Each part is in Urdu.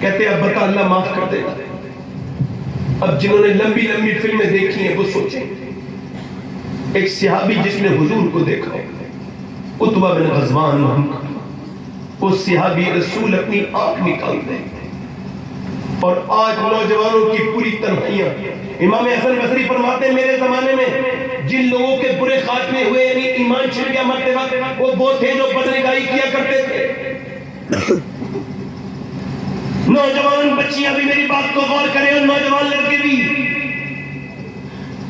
کہتے اب بتا اللہ معاف کر دے گا. اب جنہوں نے لمبی لمبی فلمیں دیکھی ہیں وہ سوچیں. ایک صحابی جس نے حضور کو دیکھا عتبہ بن غزوان نام کا، وہ صحابی رسول اپنی آنکھ نکال دے. اور آج نوجوانوں کی پوری تنہائیاں. امام حسن بصری فرماتے ہیں میرے زمانے میں جن لوگوں کے برے خاتمے ہوئے یعنی ایمان چھن گیا مرتے وقت، وہ وہ تھے جو بدنگاہی کیا کرتے تھے. نوجوان بچیاں بھی میری بات کو غور کریں اور نوجوان لڑکے بھی.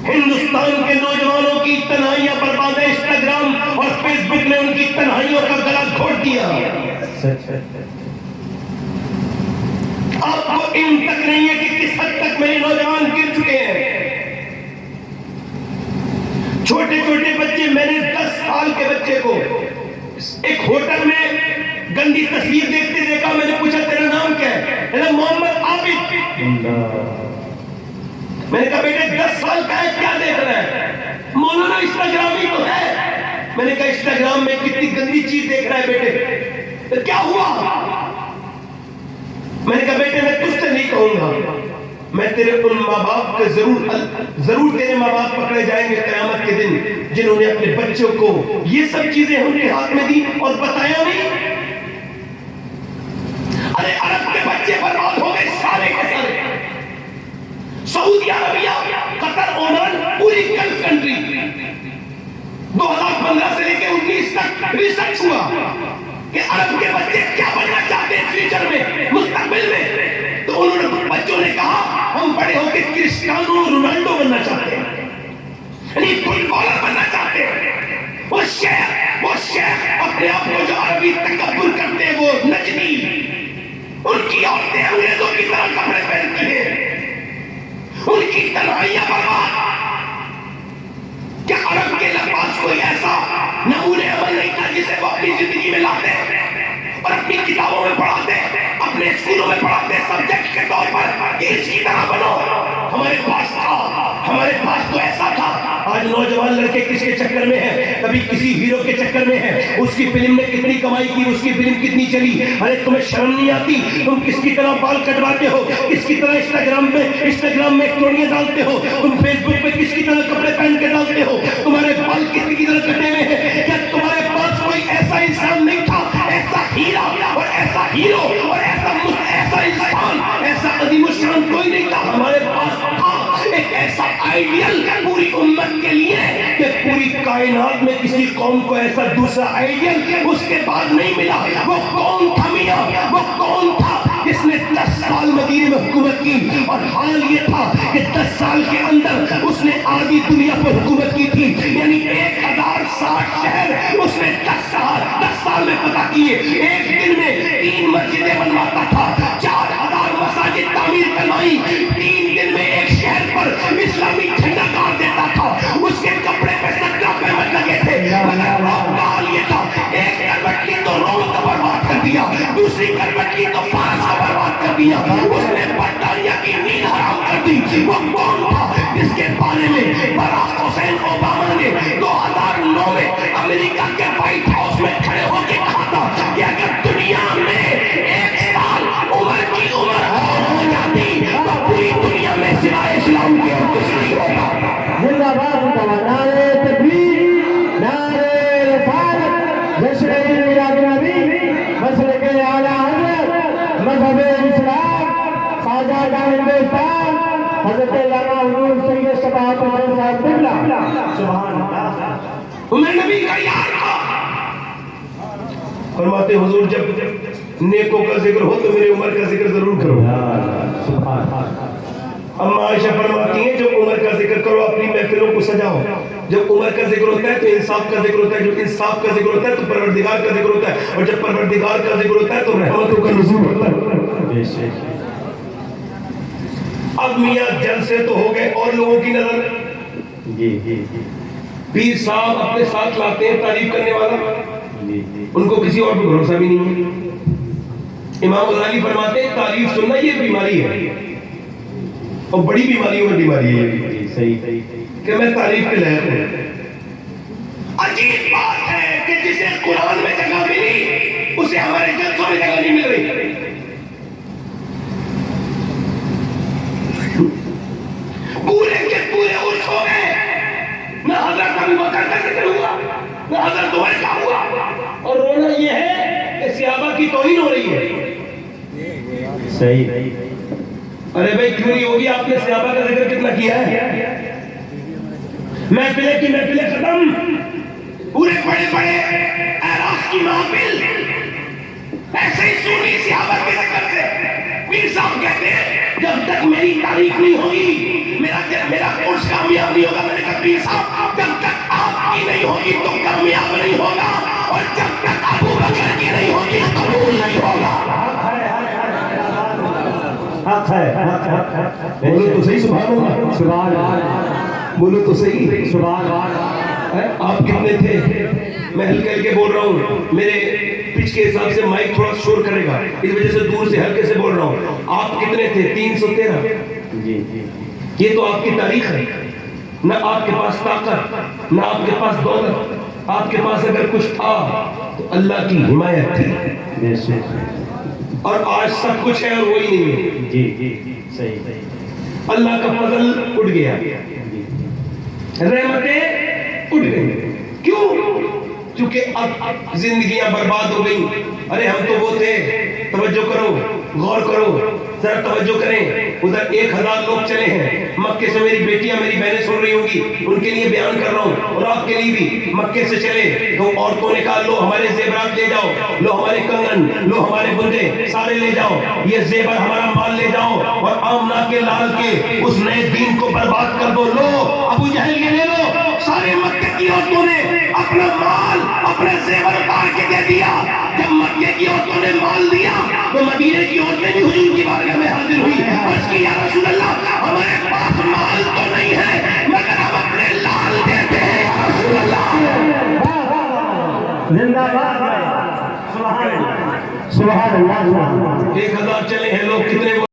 ہندوستان کے نوجوانوں کی تنہائیاں برباد ہے. انسٹاگرام اور فیس بک نے ان کی تنہائیوں کا گلا گھوٹ دیا. آپ کو علم تک نہیں ہے کہ کس حد تک میرے نوجوان گر چکے ہیں. چھوٹے چھوٹے بچے، میں نے 10 سال کے بچے کو ایک ہوٹل میں گندی تصویر دیکھتے دیکھا. میں نے پوچھا تیرا نام کیا ہے؟ محمد عابد. میں نے کہا بیٹے 10 سال کا ہے کیا دیکھ رہا ہے؟ مولانا انسٹاگرام ہی تو ہے. میں نے کہا انسٹاگرام میں کتنی گندی چیز دیکھ رہا ہے بیٹے، کیا ہوا؟ میں نے کہا بیٹے میں تجھ سے نہیں کہوں گا، میں تیرے ان ماں باپ کے ضرور تیرے ماں باپ پکڑے جائیں گے قیامت کے دن جنہوں نے اپنے بچوں کو یہ سب چیزیں ان کے ہاتھ میں دی اور بتایا نہیں. ارے عرب کے بچے برباد ہو گئے سارے کے سارے. سعودی عربیہ، قطر، عمان، پوری گلف کنٹری 2015 سے لے کے 19 تک ریسرچ ہوا کہ عرب کے بچے کیا بننا چاہتے ہیں فیوچر میں، مستقبل میں. تو انہوں نے بچوں نے کہا ہم بڑے ہو کے کرسٹیانو رونالڈو بننا چاہتے ہیں، یعنی فٹ بالر بننا چاہتے ہیں. وہ شیخ اپنے آپ کو جو عربی تکبر کرتے ہیں وہ نجمی، ان کی عورتیں انگریزوں کی طرح کپڑے پہنتی ہیں، ان کی تنہائیاں برباد. کیا عرب کے پاس کوئی ایسا نمونے عمل نہیں تھا جسے وہ اپنی زندگی میں لاتے اور اپنی کتابوں میں پڑھاتے، اپنے اسکولوں میں پڑھاتے سبجیکٹ کے طور پر کہ اس کی طرح بنو؟ ہمارے پاس تھا، ہمارے پاس تو ایسا تھا. آج نوجوان لڑکے کس کے چکر میں ہیں؟ کبھی کسی ہیرو کے چکر میں ہیں، اس کی فلم میں کتنی کمائی کی، اس کی فلم کتنی چلی. ارے تمہیں شرم نہیں آتی؟ تم کس کی طرح بال کٹواتے ہو، کس کی طرح انسٹاگرام میں اسٹوریاں ڈالتے ہو، تم فیس بک پہ کس کی طرح کپڑے پہن کے ڈالتے ہو، تمہارے بال کس کی طرح کٹے ہوئے ہیں. کیا تمہارے پاس کوئی ایسا انسان نہیں تھا، ایسا ہیرا اور ایسا ہیرو اور ایسا انسان، ایسا عظیم الشان کوئی نہیں تھا؟ ہمارے پاس تھا ایک ایسا آئیڈیل پوری امت کے لیے کہ پوری کائنات میں کسی قوم کو ایسا دوسرا آئیڈیل اس کے بعد نہیں ملا. وہ کون تھا میاں؟ وہ کون تھا جس نے 10 سال مدینے میں حکومت کی؟ اور حال یہ تھا کہ 10 سال کے اندر اس نے آدھی دنیا پر حکومت کی تھی، یعنی 1060 شہر اس نے 10 سال میں فتح کیے. ایک دن میں 3 مسجدیں بنواتا تھا، 4000 مساجد تعمیر کروائی. 3 دن میں ایک شہر پر اسلامی جھنڈا گاڑ دیتا تھا. اس کے کپڑے پہ 17 پیمنٹ لگے تھے. حال یہ تھا ایک کروٹ کی تو روم کا برباد کر دیا، دوسری کروٹ کی تو فارس کا برباد کر دیا. اس نے برطانیہ کی نیند حرام کر دی. وہ کون تھا جس کے بارے میں باراک حسین اوباما نے 2009 میں امریکہ کے وائٹ ہاؤس میں کھڑے ہو کے کہا تھا کہ اگر دنیا میں 1 سال عمر کی عمر ہو جاتی تو پوری دنیا میں سوائے اسلام کے اور کچھ نہیں ہوگا. زندہ باد نعرے تکبیر، نعرے رسالت، جشن میلاد النبی، مسلک اعلیٰ حضرت، مذہب اسلام، خواجہ ہندوستان، حضرت علامہ حضور سید شفاعت حسین صاحب قبلہ. سبحان اللہ. عمر نبی کا یار تھا. فرماتے حضور جب نیکوں کا ذکر ہو تو میرے عمر کا ذکر ضرور کرو. اما عائشہ فرماتی ہیں جب عمر کا ذکر کرو اپنی محفلوں کو سجاؤ. جب عمر کا ذکر ہوتا ہے تو انصاف کا ذکر ہوتا ہے، جب انصاف کا ذکر ہوتا ہے تو پروردگار کا ذکر ہوتا ہے، اور جب پروردگار کا ذکر ہوتا ہے تو رحمتوں کا نزول ہوتا ہے. اب میاں جلسے تو ہو گئے اور لوگوں کی نظر. پیر صاحب اپنے ساتھ لاتے ہیں تعریف کرنے والا، ان کو کسی اور پہ بھروسہ بھی نہیں ہے. امام غزالی فرماتے ہیں تعریف سننا یہ بیماری ہے، اور بڑی بیماریوں میں بیماری ہے کہ میں تعریف کے لائق ہوں. عجیب بات ہے کہ جسے قرآن میں جگہ ملی اسے ہمارے جلسوں میں جگہ نہیں مل رہی. صحیح. ارے بھائی کیوں نہیں ہوگی؟ آپ نے صحابہ کا ذکر کتنا کیا ہے؟ محفلیں کی محفلیں ختم، پورے بڑے بڑے اعراف کی محفل ایسے ہی سنی صحابہ کے ذکر سے. پیر صاحب کہتے ہیں جب تک میری تاریخ نہیں ہوگی، میرا کورس کامیاب نہیں ہوگا. میں نے کہا پیر صاحب جب تک آپ کی نہیں ہوگی تو کامیاب نہیں ہوگا، اور جب تک ابو بکر کی نہیں ہوگی قبول نہیں ہوگا. حق ہے. بولو تو صحیح سبحان اللہ. سبحان اللہ. بولو تو صحیح سبحان اللہ. آپ کتنے تھے؟ میں ہلکے ہلکے بول رہا ہوں، میرے پچ کے حساب سے مائک تھوڑا شور کرے گا، اس وجہ سے دور سے ہلکے سے بول رہا ہوں. آپ کتنے تھے؟ 313. جی. یہ تو آپ کی تاریخ ہے. نہ آپ کے پاس طاقت، نہ آپ کے پاس دولت. آپ کے پاس اگر کچھ تھا تو اللہ کی حمایت تھی، اور آج سب کچھ ہے اور وہی نہیں ہے. جی جی صحیح. اللہ کا فضل اٹھ گیا، رحمتیں اٹھ گئی. کیوں؟ کیونکہ اب زندگیاں برباد ہو گئی. ارے ہم تو وہ تھے، توجہ کرو، غور کرو، ذرا توجہ کریں. ادھر 1000 لوگ چلے ہیں مکے سے. میری بیٹیاں میری بہنیں سن رہی ہوں گی، ان کے لیے بیان کر رہا ہوں، اور آپ کے لیے بھی. مکے سے چلے تو عورتوں نے کہا لو ہمارے زیورات لے جاؤ، لو ہمارے کنگن، لو ہمارے بندے سارے لے جاؤ، یہ زیور ہمارا مال لے جاؤ، اور آمنہ کے لال کے اس نئے دین کو برباد کر دو. لو ابو جہل یہ لے لو. سارے مکے کی عورتوں نے اپنا مال، اپنے زیور اتار کے دے دیا. جب مکے کی عورتوں نے مال دیا تو مدینے کی عورتیں بھی حضور کی بارگاہ میں حاضر ہوئی. عرض کی یا رسول اللہ ہمارے پاس مال تو نہیں ہے مگر ہم اپنے لال دیتے ہیں یا رسول اللہ. زندہ باد. سبحان اللہ. سبحان اللہ. 1000 چلے ہیں لوگ، کتنے